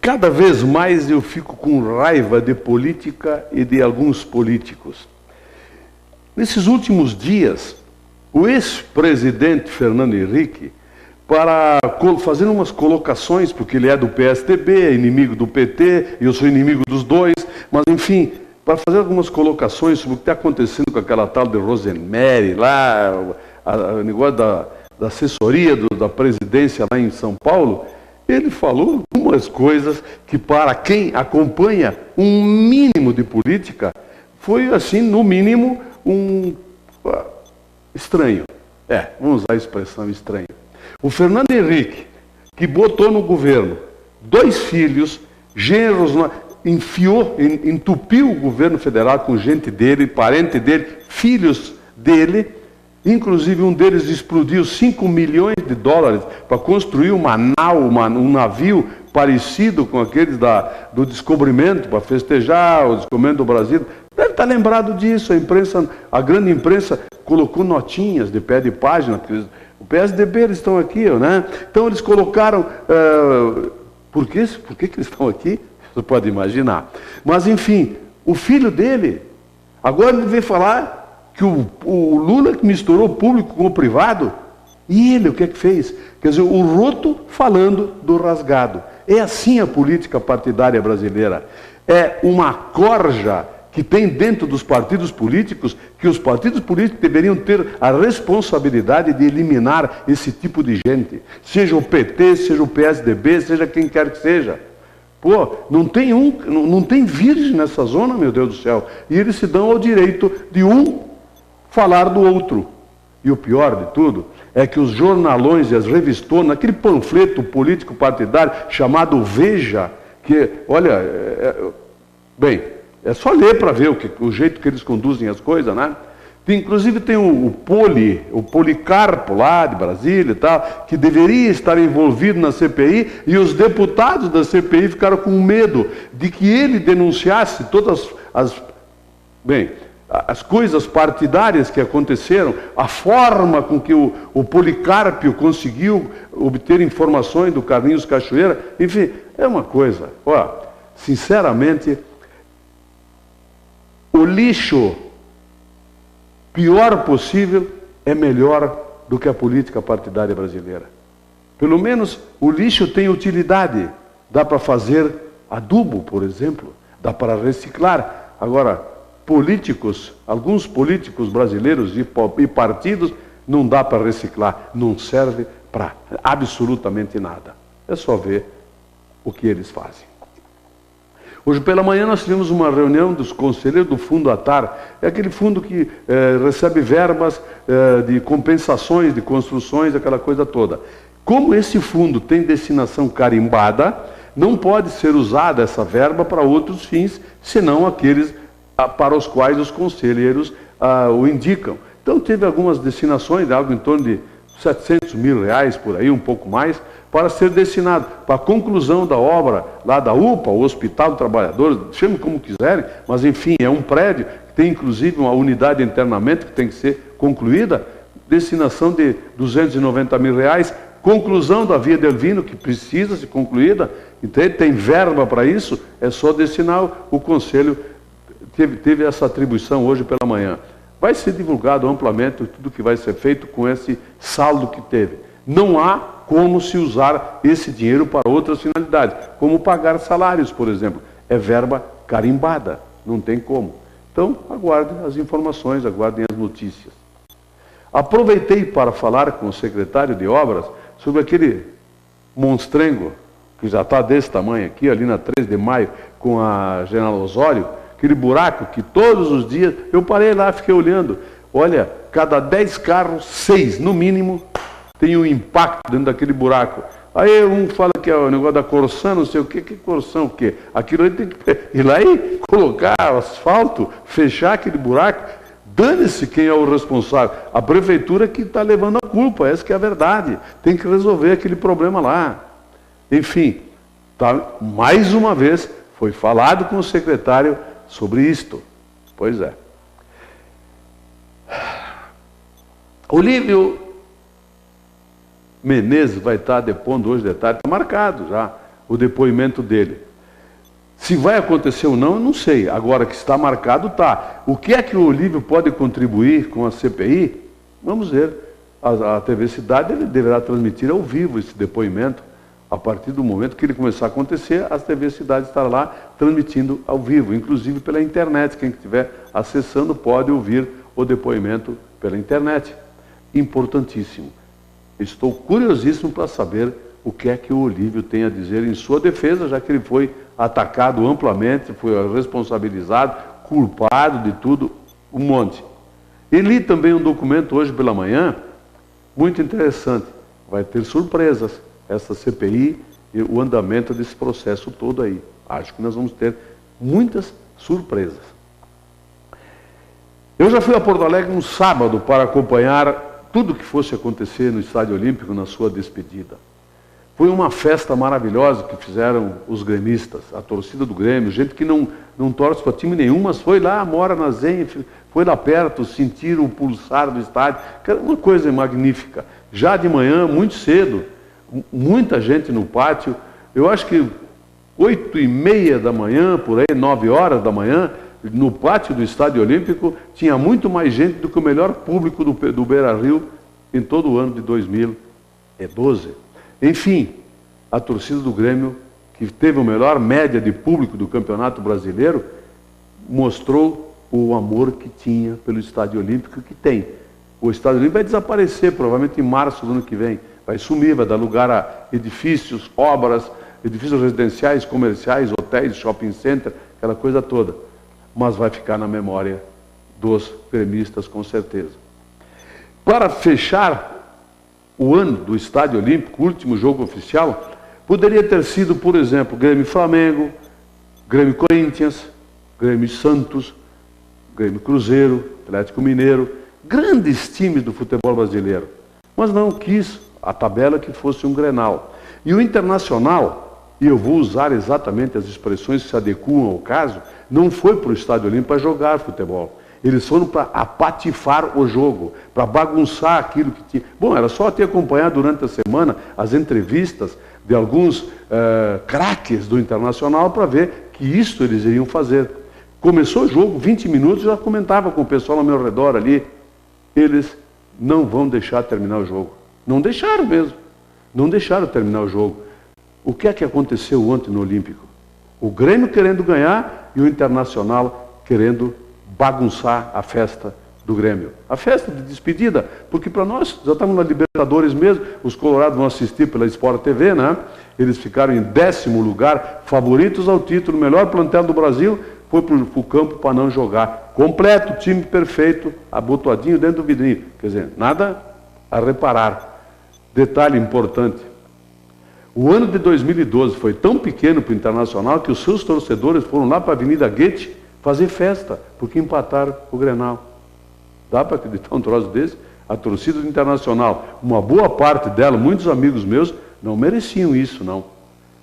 cada vez mais eu fico com raiva de política e de alguns políticos. Nesses últimos dias, o ex-presidente Fernando Henrique, para fazer umas colocações, porque ele é do PSDB, é inimigo do PT, e eu sou inimigo dos dois, mas enfim, para fazer algumas colocações sobre o que está acontecendo com aquela tal de Rosemary, lá, o negócio da assessoria da presidência lá em São Paulo, ele falou algumas coisas que, para quem acompanha um mínimo de política, foi assim, no mínimo, estranho. Vamos usar a expressão estranho. O Fernando Henrique, que botou no governo 2 filhos, genros, entupiu o governo federal com gente dele, parente dele, filhos dele, inclusive um deles explodiu $5 milhões para construir um navio parecido com aqueles do descobrimento, para festejar o descobrimento do Brasil. Deve estar lembrado disso, a grande imprensa colocou notinhas de pé de página, porque o PSDB eles estão aqui, né? Então eles colocaram, por que eles estão aqui? Você pode imaginar. Mas enfim, o filho dele, agora ele veio falar que o Lula que misturou o público com o privado, e ele o que é que fez? Quer dizer, o roto falando do rasgado. É assim a política partidária brasileira. É uma corja que tem dentro dos partidos políticos, que os partidos políticos deveriam ter a responsabilidade de eliminar esse tipo de gente. Seja o PT, seja o PSDB, seja quem quer que seja. Pô, não tem virgem nessa zona, meu Deus do céu. E eles se dão ao direito de um falar do outro. E o pior de tudo é que os jornalões e as revistonas, aquele panfleto político partidário chamado Veja, que, olha, bem, é só ler para ver o jeito que eles conduzem as coisas, né? Inclusive tem o Policarpo lá de Brasília e tal, que deveria estar envolvido na CPI, e os deputados da CPI ficaram com medo de que ele denunciasse todas as coisas partidárias que aconteceram, a forma com que o Policarpo conseguiu obter informações do Carlinhos Cachoeira, enfim, é uma coisa, sinceramente, o lixo pior possível é melhor do que a política partidária brasileira. Pelo menos o lixo tem utilidade, dá para fazer adubo, por exemplo, dá para reciclar. Agora, alguns políticos brasileiros e partidos, não dá para reciclar, não serve para absolutamente nada. É só ver o que eles fazem. Hoje pela manhã nós tivemos uma reunião dos conselheiros do Fundo ATAR, é aquele fundo que recebe verbas de compensações, de construções, aquela coisa toda. Como esse fundo tem destinação carimbada, não pode ser usada essa verba para outros fins, senão aqueles para os quais os conselheiros o indicam. Então teve algumas destinações, algo em torno de R$700 mil, por aí, um pouco mais, para ser destinado para a conclusão da obra lá da UPA, o Hospital do Trabalhador, chame como quiserem, mas enfim, é um prédio que tem inclusive uma unidade de internamento que tem que ser concluída, destinação de R$290 mil, conclusão da Via Delvino, que precisa ser concluída, então tem verba para isso, é só destinar. O Conselho teve essa atribuição hoje pela manhã. Vai ser divulgado amplamente tudo que vai ser feito com esse saldo que teve. Não há como se usar esse dinheiro para outras finalidades, como pagar salários, por exemplo. É verba carimbada, não tem como. Então, aguardem as informações, aguardem as notícias. Aproveitei para falar com o secretário de Obras sobre aquele monstrengo, que já está desse tamanho aqui, ali na 3 de maio, com a General Osório, aquele buraco que todos os dias, eu parei lá, fiquei olhando, olha, cada 10 carros, 6 no mínimo, tem um impacto dentro daquele buraco. Aí um fala que é o negócio da Corsã, não sei o quê, que Corsã o quê? Aquilo aí tem que ir lá e colocar asfalto, fechar aquele buraco, dane-se quem é o responsável. A prefeitura que está levando a culpa, essa que é a verdade, tem que resolver aquele problema lá. Enfim, mais uma vez, foi falado com o secretário sobre isto. Pois é. Olívio Menezes vai estar depondo hoje de tarde, está marcado já, o depoimento dele. Se vai acontecer ou não, eu não sei. Agora que está marcado, está. O que é que o Olívio pode contribuir com a CPI? Vamos ver. A TV Cidade ele deverá transmitir ao vivo esse depoimento. A partir do momento que ele começar a acontecer, a TV Cidade estará lá transmitindo ao vivo, inclusive pela internet. Quem estiver acessando pode ouvir o depoimento pela internet. Importantíssimo. Estou curiosíssimo para saber o que é que o Olívio tem a dizer em sua defesa, já que ele foi atacado amplamente, foi responsabilizado, culpado de tudo, um monte. E li também um documento hoje pela manhã, muito interessante. Vai ter surpresas, essa CPI e o andamento desse processo todo aí. Acho que nós vamos ter muitas surpresas. Eu já fui a Porto Alegre no sábado para acompanhar tudo que fosse acontecer no Estádio Olímpico na sua despedida. Foi uma festa maravilhosa que fizeram os gremistas, a torcida do Grêmio, gente que não torce para time nenhum, mas foi lá, mora na Zenha, foi lá perto, sentir o pulsar do estádio, que era uma coisa magnífica. Já de manhã, muito cedo, muita gente no pátio, eu acho que 8h30 da manhã, por aí, 9 horas da manhã, no pátio do Estádio Olímpico, tinha muito mais gente do que o melhor público do Beira-Rio em todo o ano de 2012. Enfim, a torcida do Grêmio, que teve a melhor média de público do Campeonato Brasileiro, mostrou o amor que tinha pelo Estádio Olímpico, que tem. O Estádio Olímpico vai desaparecer, provavelmente em março do ano que vem. Vai sumir, vai dar lugar a edifícios, obras, edifícios residenciais, comerciais, hotéis, shopping center, aquela coisa toda. Mas vai ficar na memória dos gremistas, com certeza. Para fechar o ano do Estádio Olímpico, o último jogo oficial, poderia ter sido, por exemplo, Grêmio Flamengo, Grêmio Corinthians, Grêmio Santos, Grêmio Cruzeiro, Atlético Mineiro, grandes times do futebol brasileiro. Mas não quis a tabela que fosse um Grenal. E o Internacional, e eu vou usar exatamente as expressões que se adequam ao caso, não foi para o Estádio Olímpico para jogar futebol. Eles foram para apatifar o jogo, para bagunçar aquilo que tinha. Bom, era só ter acompanhado durante a semana as entrevistas de alguns craques do Internacional para ver que isso eles iriam fazer. Começou o jogo, 20 minutos, eu já comentava com o pessoal ao meu redor ali, eles não vão deixar terminar o jogo. Não deixaram mesmo. Não deixaram terminar o jogo. O que é que aconteceu ontem no Olímpico? O Grêmio querendo ganhar e o Internacional querendo bagunçar a festa do Grêmio. A festa de despedida, porque para nós, já estamos na Libertadores mesmo, os colorados vão assistir pela Sport TV, né? Eles ficaram em 10º lugar, favoritos ao título, melhor plantel do Brasil, foi para o campo para não jogar. Completo, time perfeito, abotoadinho dentro do vidrinho. Quer dizer, nada a reparar. Detalhe importante, o ano de 2012 foi tão pequeno para o Internacional que os seus torcedores foram lá para a Avenida Goethe fazer festa, porque empataram o Grenal. Dá para acreditar um troço desse? A torcida do Internacional, uma boa parte dela, muitos amigos meus, não mereciam isso, não.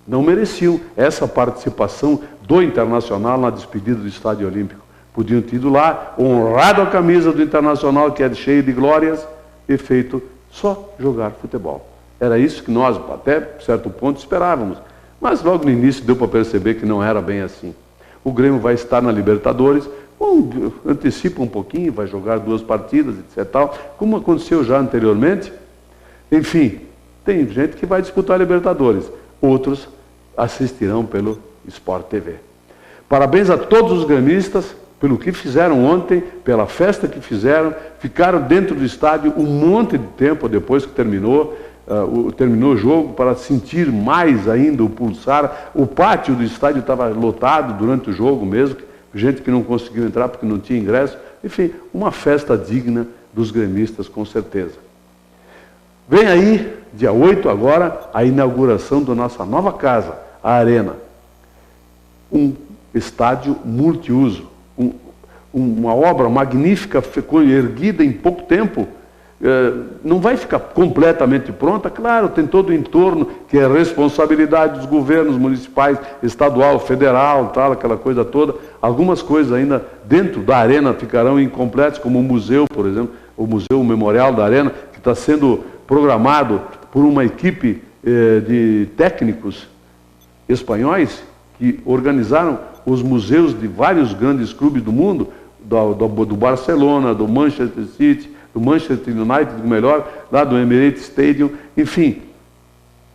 Não mereciam essa participação do Internacional na despedida do Estádio Olímpico. Podiam ter ido lá, honrado a camisa do Internacional, que é cheia de glórias, e feito só jogar futebol. Era isso que nós, até certo ponto, esperávamos. Mas logo no início deu para perceber que não era bem assim. O Grêmio vai estar na Libertadores, antecipa um pouquinho, vai jogar 2 partidas, etc. Tal, como aconteceu já anteriormente. Enfim, tem gente que vai disputar a Libertadores, outros assistirão pelo Sport TV. Parabéns a todos os gremistas pelo que fizeram ontem, pela festa que fizeram, ficaram dentro do estádio um monte de tempo depois que terminou o jogo, para sentir mais ainda o pulsar. O pátio do estádio estava lotado durante o jogo mesmo, gente que não conseguiu entrar porque não tinha ingresso. Enfim, uma festa digna dos gremistas, com certeza. Vem aí, dia 8 agora, a inauguração da nossa nova casa, a Arena. Um estádio multiuso, uma obra magnífica, ficou erguida em pouco tempo. Não vai ficar completamente pronta, claro, tem todo o entorno, que é responsabilidade dos governos municipais, estadual, federal, tal, aquela coisa toda. Algumas coisas ainda dentro da Arena ficarão incompletas, como o museu, por exemplo, o Museu Memorial da Arena, que está sendo programado por uma equipe de técnicos espanhóis que organizaram os museus de vários grandes clubes do mundo, do Barcelona, do Manchester City, do Manchester United, do melhor, lá do Emirates Stadium, enfim.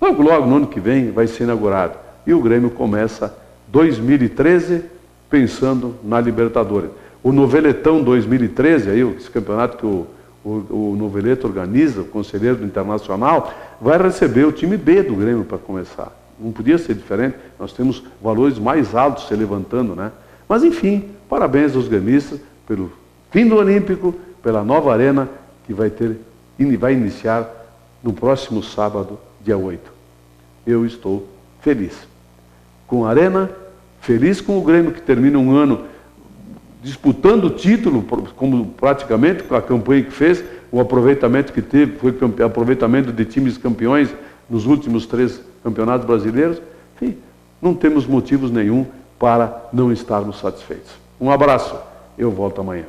Logo, no ano que vem, vai ser inaugurado. E o Grêmio começa 2013 pensando na Libertadores. O Noveletão 2013, aí, esse campeonato que o Noveleto organiza, o conselheiro do Internacional, vai receber o time B do Grêmio para começar. Não podia ser diferente, nós temos valores mais altos se levantando, né? Mas, enfim, parabéns aos gremistas pelo fim do Olímpico, pela nova arena que vai iniciar no próximo sábado, dia 8. Eu estou feliz com a arena, feliz com o Grêmio que termina um ano disputando o título, como praticamente com a campanha que fez, o aproveitamento que teve, foi aproveitamento de times campeões nos últimos 3 campeonatos brasileiros. Enfim, não temos motivos nenhum para não estarmos satisfeitos. Um abraço, eu volto amanhã.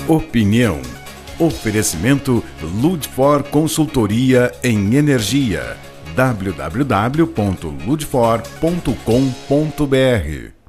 Opinião. Oferecimento Ludfor Consultoria em Energia. www.ludfor.com.br